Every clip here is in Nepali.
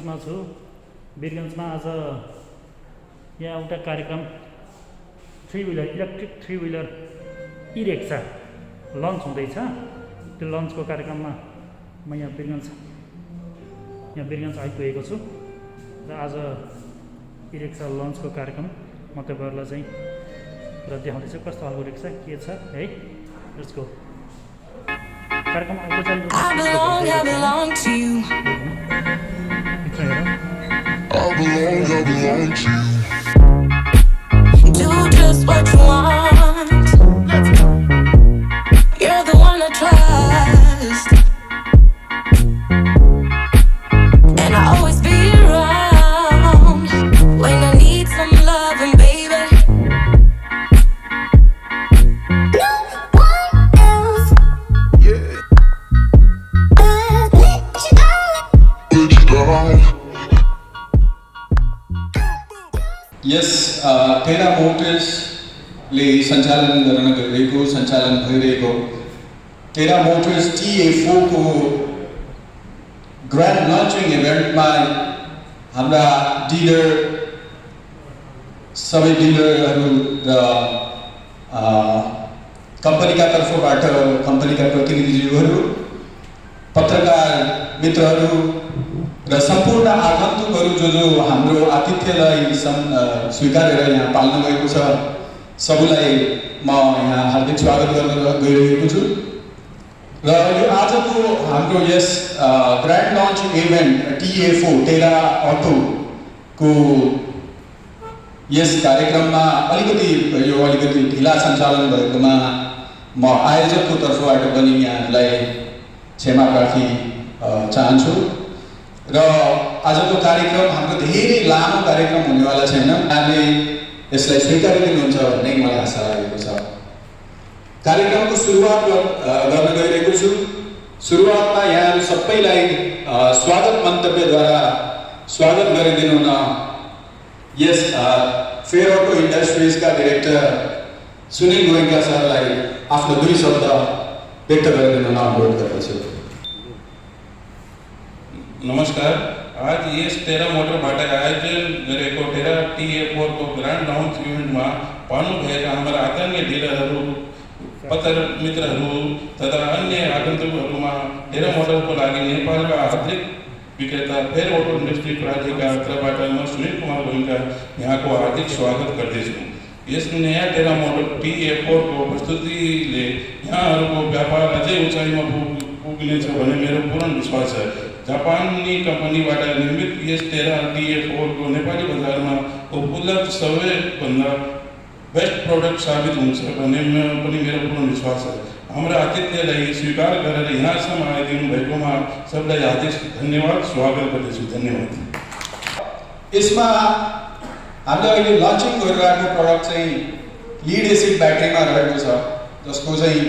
वीरगन्जमा छु। वीरगन्जमा आज यहाँ एउटा कार्यक्रम 3 wheeler electric 3 wheeler e-rickshaw launch हुँदैछ। त्यो लन्चको कार्यक्रममा म यहाँ वीरगन्ज आइपुगेको छु र आज ई-रिक्सा लन्चको कार्यक्रम म तपाईहरुलाई चाहिँ र देखाउँदैछु कस्तो खालको रिक्सा के छ है। Let's go. कार्यक्रम औपचारिक I belong to you. I belong to you. Do just what you want. You're the one I trust, and I always be around when I need some loving, baby. No one else. Yeah. Let you down. Yes, Terra Motors ले सञ्चालन गर्न गइरहेको सञ्चालन भइरहेको Terra Motors TA4 को ग्रान्ड लन्चिङ इभेन्टमा हाम्रा डिलर सबै डिलरहरू र कम्पनीका तर्फबाट कम्पनीका प्रतिनिधिहरू पत्रकार मित्रहरू र सम्पूर्ण आगन्तुकहरू जो हाम्रो आतिथ्यलाई स्वीकारेर यहाँ पाल्न गएको छ सबैलाई म यहाँ हार्दिक स्वागत गर्न गइरहेको छु। र यो आजको हाम्रो यस grand launch event TA4 Terra auto को यस कार्यक्रममा अलिकति ढिला सञ्चालन भएकोमा म आयोजकको तर्फबाट पनि यहाँलाई क्षमा प्रार्थी चाहन्छु। र आजको कार्यक्रम हाम्रो धेरै लामो कार्यक्रम हुनेवाला छैन। यहाँले यसलाई स्वीकारिदिनुहुन्छ भन्ने मलाई आशा लागेको छ। कार्यक्रमको सुरुवात गर्न गइरहेको छु। सुरुवातमा यहाँहरू सबैलाई स्वागत मन्तव्यद्वारा स्वागत गरिदिनु न यस fair auto इन्डस्ट्रिजका director Sunil Goenka सरलाई आफ्नो 2 शब्द व्यक्त गरिदिनु न अनुरोध गर्दछु। नमस्कार। आज यस टेरा मोटरबाट आयोजन गरेको टेरा TA4 को ग्रान्ड लन्च इभेन्टमा पाउनुभएका हाम्रा आदरणीय डिलरहरू पत्र मित्रहरू तथा अन्य आगन्तुकहरूमा टेरा मोटरको लागि नेपालका आन्तरिक विक्रेता फेयर अटो इन्डस्ट्री प्राधिका तर्फबाट म सुनिल कुमार गोयन्का यहाँको हार्दिक स्वागत गर्दछु। यस नयाँ टेरा मोटर TA4 को प्रस्तुतिले यहाँहरूको व्यापार अझै उचाइमा पुग्नेछ भन्ने मेरो पूर्ण विश्वास छ। जापानी कम्पनीबाट निर्मित यस टेरा TA4 को नेपाली बजारमा उपलब्ध सबैभन्दा बेस्ट प्रोडक्ट साबित हुन्छ भन्ने पनि मेरो पूर्ण विश्वास छ। हाम्रा आतिथ्यलाई स्वीकार गरेर यहाँसम्म आइदिनु भएकोमा सबैलाई हार्दिक धन्यवाद स्वागत गर्दछु। धन्यवाद। यसमा हामीले अहिले लन्चिङ गरिरहेको प्रोडक्ट चाहिँ लिड एसिड ब्याट्रीमा रहेको छ जसको चाहिँ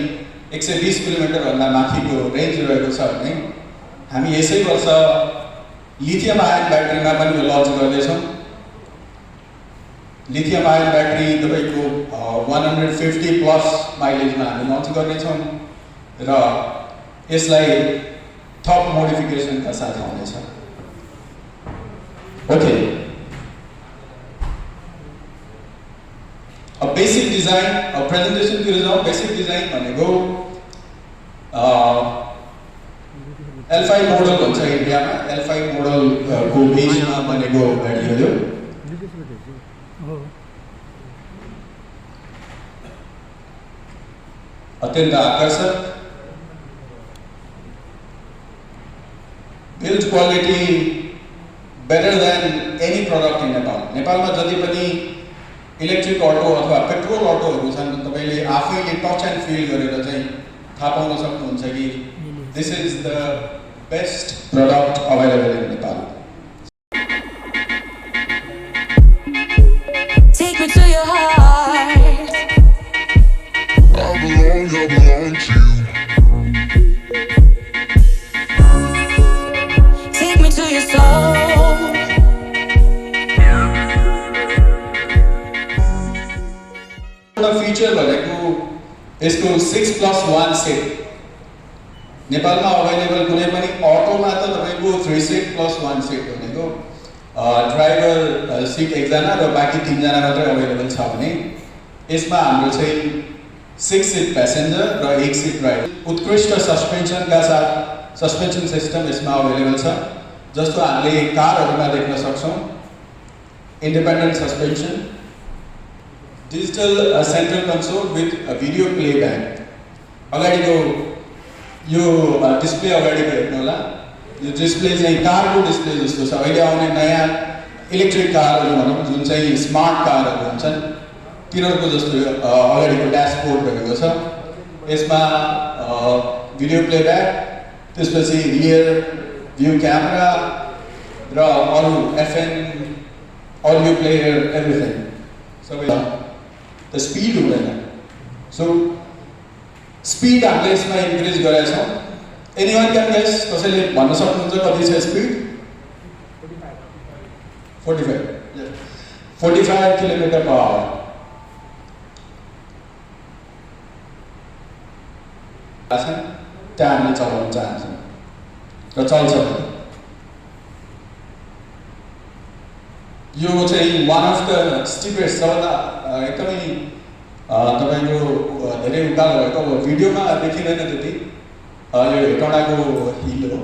120 किलोमिटर भन्दा माथिको रेन्ज रहेको छ भने हामी यसै वर्ष लिथियम आयन ब्याट्रीमा पनि यो लन्च गर्दैछौँ। लिथियम आयन ब्याट्री तपाईँको 150 प्लस माइलेजमा हामी लन्च गर्नेछौँ र यसलाई थप मोडिफिकेसनका साथ आउनेछ। ओके, बेसिक डिजाइन प्रेजेन्टेसनतिर जाउँ। बेसिक डिजाइन भनेको L5 मोडल भन्छ इन्डियामा। L5 मोडल को बेसमा बनेको गाडी हो यो। अत्यन्त आकर्षक build quality better than any product in Nepal. नेपालमा जति पनि इलेक्ट्रिक अटो अथवा पेट्रोल अटोहरू छन् तपाईले आफैले टच एन्ड फिल गरेर चाहिँ थाहा पाउन सक्नुहुन्छ कि this is the best product available in Nepal. Take me to your heart. I belong to you. Take me to your soul. The feature भनेको यसको 6+1 सेट नेपालमा अभाइलेबल कुनै पनि अटोमा त तपाईँको 3 सिट प्लस 1 सिट भनेको ड्राइभर सिट एकजना र बाँकी 3 जना मात्रै अभाइलेबल छ भने यसमा हाम्रो चाहिँ 6 सिट प्यासेन्जर र 1 सिट ड्राइभर। उत्कृष्ट सस्पेन्सनका साथ सस्पेन्सन सिस्टम यसमा अभाइलेबल छ, जस्तो हामीले कारहरूमा देख्न सक्छौँ। Independent suspension, digital central console with video playback. अगाडिको यो डिस्प्ले अगाडिको हेर्नु होला, यो डिस्प्ले चाहिँ कारको डिस्प्ले जस्तो छ। अहिले आउने नयाँ इलेक्ट्रिक कारहरू भनौँ जुन चाहिँ स्मार्ट कारहरू हुन्छन् तिनीहरूको जस्तो अगाडिको ड्यासबोर्ड रहेको छ। यसमा भिडियो प्लेब्याक, त्यसपछि रियर भ्यू क्यामेरा र अरू एफएम अडियो प्लेयर एभ्रिथिङ सबै। त स्पिड हुँदैन, सो स्पिड हामीले यसमा इन्क्रिज गरेका छौँ। एनीवन क्यान गेस, कसैले भन्न सक्नुहुन्छ कति छ स्पिड? 45 kilometre per hour. त्यहाँ हामीले चलाउन चाहन्छौँ र चल्छ। यो चाहिँ वान अफ द स्टिपेस्ट, सबभन्दा एकदमै तपाईँको धेरै उकालो भएको, अब भिडियोमा देखिँदैन त्यति, यो हेटौँडाको हिल हो।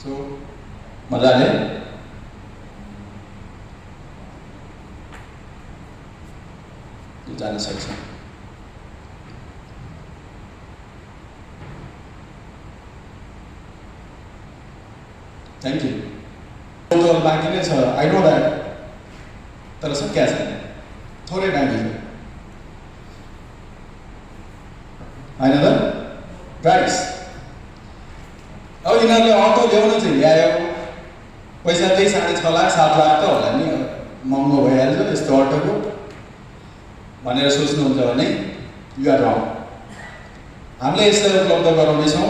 सो मजाले जान सक्छ। Thank you. टोटल बाँकी नै छ, आई नो द्याट, तर सक्या छैन, थोरै बाँकी छ होइन त? प्राइस अब यिनीहरूले अटो ल्याउन चाहिँ ल्यायो, पैसा त्यही 6.5 लाख 7 लाख त होला नि, महँगो भइहाल्छ यस्तो अटोको भनेर सोच्नुहुन्छ भने यु आर रङ। हामीले यसलाई उपलब्ध गराउनेछौँ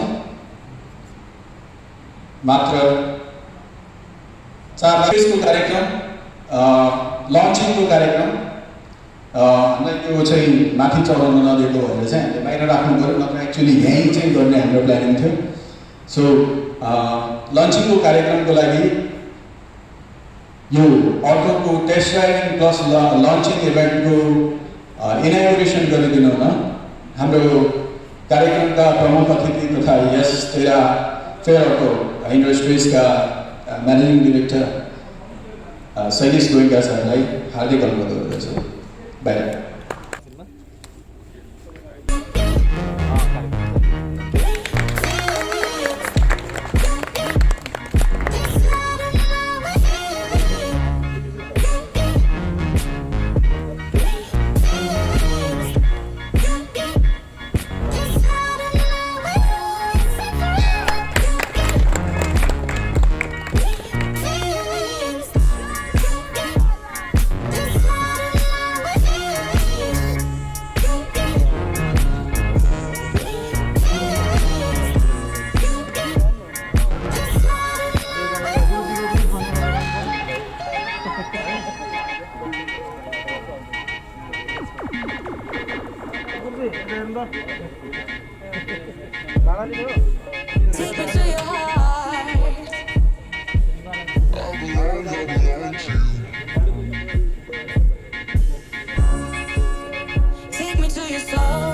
मात्र 4 लाखको कार्यक्रम, लन्चिङको कार्यक्रम। हामीलाई यो चाहिँ माथि चढाउन नदिएको भनेर चाहिँ हामीले बाहिर राख्नु पऱ्यो, नत्र एक्चुअली यहीँ चाहिँ गर्ने हाम्रो प्लानिङ थियो। सो लन्चिङको कार्यक्रमको लागि यो अटोको टेस्ट ड्राइभिङ प्लस लन्चिङ इभेन्टको इनागुरेसन गरिदिनु हुन हाम्रो कार्यक्रमका प्रमुख अतिथि तथा यस तेरा फेयर अटो इन्डस्ट्रिजका म्यानेजिङ डिरेक्टर शैलेश गोइका सरलाई हार्दिक अनुरोध गर्दछु। बाहिर Take me to your heart. Take me to your soul.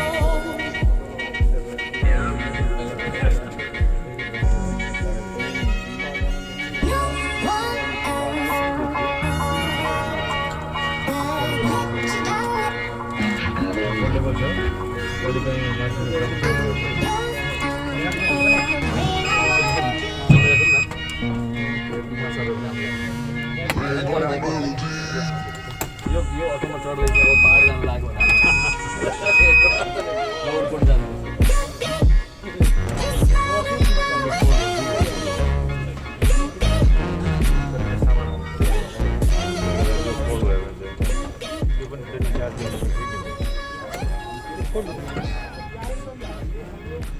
यो अटोमा चढ्दै अब पहाड जान लाग्यो नगरकोट जानु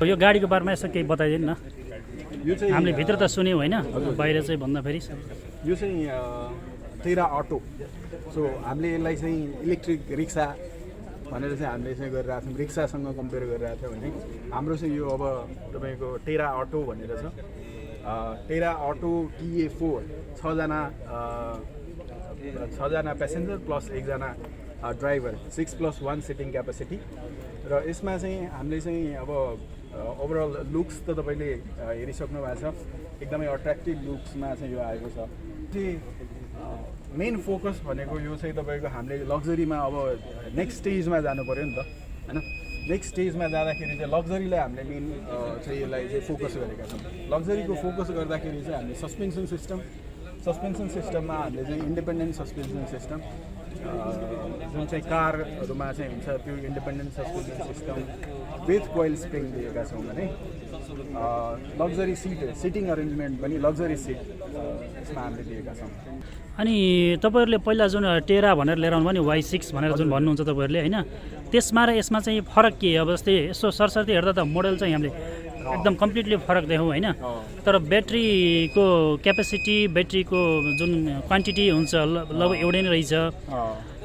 यो गाडीको बारेमा यसो केही बताइदिनु न। यो चाहिँ हामीले भित्र त सुन्यौँ होइन, बाहिर चाहिँ भन्दा फेरि यो चाहिँ टेरा अटो। सो हामीले यसलाई चाहिँ इलेक्ट्रिक रिक्सा भनेर चाहिँ हामीले चाहिँ गरिरहेको थियौँ, रिक्सासँग कम्पेयर गरिरहेको थियो भने हाम्रो चाहिँ यो अब तपाईँको टेरा अटो भनेर छ। टेरा अटो TA4 6जना प्यासेन्जर प्लस 1जना ड्राइभर 6+1 सिटिङ क्यापेसिटी। र यसमा चाहिँ हामीले चाहिँ अब ओभरअल लुक्स त तपाईँले हेरिसक्नु भएको छ, एकदमै अट्र्याक्टिभ लुक्समा चाहिँ यो आएको छ। मेन फोकस भनेको यो चाहिँ तपाईँको हामीले लग्जरीमा अब नेक्स्ट स्टेजमा जानु पऱ्यो नि त होइन। नेक्स्ट स्टेजमा जाँदाखेरि चाहिँ लग्जरीलाई हामीले मेन चाहिँ यसलाई चाहिँ फोकस गरेका छौँ। लग्जरीको फोकस गर्दाखेरि चाहिँ हामीले सस्पेन्सन सिस्टममा हामीले चाहिँ इन्डिपेन्डेन्ट सस्पेन्सन सिस्टम जुन चाहिँ कारहरूमा चाहिँ हुन्छ त्यो independent suspension system with coil spring दिएका छौँ भने लग्जरी सिटिङ अरेन्जमेन्ट पनि लग्जरी सिट यसमा हामीले दिएका छौँ। अनि तपाईँहरूले पहिला जुन टेरा भनेर लिएर आउनु भयो नि Y6 भनेर जुन भन्नुहुन्छ तपाईँहरूले होइन, त्यसमा र यसमा चाहिँ फरक के? अब जस्तै यसो सरसर्ती हेर्दा त मोडल चाहिँ हामीले एकदम कम्प्लिटली फरक देख्यौँ होइन, तर ब्याट्रीको क्यापेसिटी, ब्याट्रीको जुन क्वान्टिटी हुन्छ लगभग एउटै नै रहेछ।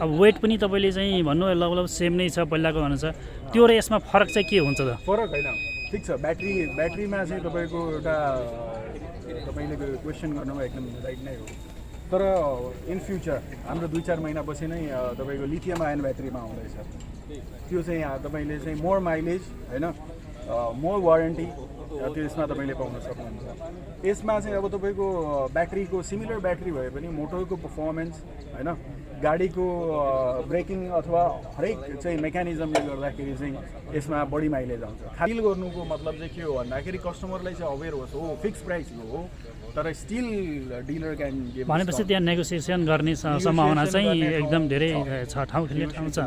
अब वेट पनि तपाईँले चाहिँ भन्नु लगभग सेम नै छ पहिलाको भन्नुहुन्छ, त्यो र यसमा फरक चाहिँ के हुन्छ त? फरक होइन, ठिक छ। ब्याट्रीमा चाहिँ तपाईँको एउटा तपाईँले क्वेसन गर्नुभयो एकदम राइट नै हो, तर इन फ्युचर हाम्रो 2-4 महिनापछि नै तपाईँको लिथियम आयन ब्याट्रीमा आउँदैछ। त्यो चाहिँ तपाईँले चाहिँ मोर माइलेज होइन, मोर वारेन्टी त्यसमा तपाईँले पाउन सक्नुहुन्छ। यसमा चाहिँ अब तपाईँको ब्याट्रीको सिमिलर ब्याट्री भए पनि मोटरको पर्फर्मेन्स होइन, गाडीको ब्रेकिङ अथवा हरेक चाहिँ मेकानिजमले गर्दाखेरि चाहिँ यसमा बढी माइलेज आउँछ। फिल गर्नुको मतलब चाहिँ के हो भन्दाखेरि कस्टमरलाई चाहिँ अवेर होस्, हो फिक्स प्राइस हो तर स्टिल डिलर क्यान गिभ। भनेपछि त्यहाँ नेगोसिएसन गर्ने सम्भावना चाहिँ एकदम धेरै ठाउँ छ।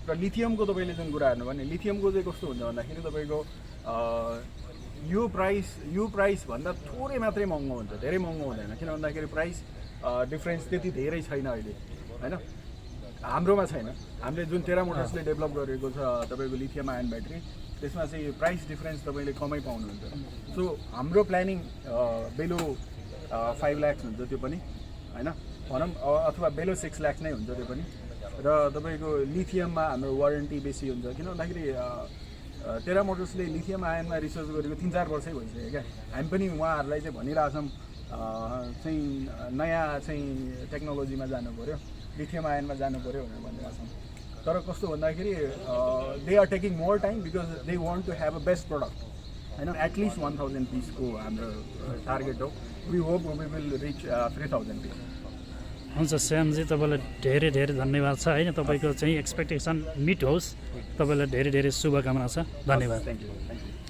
र लिथियमको तपाईँले जुन कुरा हेर्नु भने लिथियमको चाहिँ कस्तो हुन्छ भन्दाखेरि तपाईँको यो प्राइस भन्दा थोरै मात्रै महँगो हुन्छ, धेरै महँगो हुँदैन। किन भन्दाखेरि प्राइस डिफ्रेन्स त्यति धेरै छैन अहिले होइन, हाम्रोमा छैन। हामीले जुन टेरा मोटर्सले डेभलप गरेको छ तपाईँको लिथियम आयन ब्याट्री, त्यसमा चाहिँ प्राइस डिफ्रेन्स तपाईँले कमै पाउनुहुन्छ। सो हाम्रो प्लानिङ बेलो 5 लाख हुन्छ त्यो पनि होइन, भनौँ अथवा बेलो 6 लाख नै हुन्छ त्यो पनि। र तपाईँको लिथियममा हाम्रो वारेन्टी बेसी हुन्छ, किन भन्दाखेरि टेरा मोटर्सले लिथियम आयनमा रिसर्च गरेको 3-4 वर्षै भइसक्यो क्या। हामी पनि उहाँहरूलाई चाहिँ भनिरहेछौँ चाहिँ नयाँ चाहिँ टेक्नोलोजीमा जानु पऱ्यो, लिथियम आयनमा जानु पऱ्यो भनेर भनिरहेछौँ। तर कस्तो भन्दाखेरि they are taking more time because they want to have a best product होइन। एटलिस्ट 1000 पिसको हाम्रो टार्गेट हो। We hope we will reach 3000 piece. हुन्छ श्यामजी, तपाईँलाई धेरै धेरै धन्यवाद छ होइन, तपाईँको चाहिँ एक्सपेक्टेसन मिट होस्, तपाईँलाई धेरै धेरै शुभकामना छ। धन्यवाद। Thank you.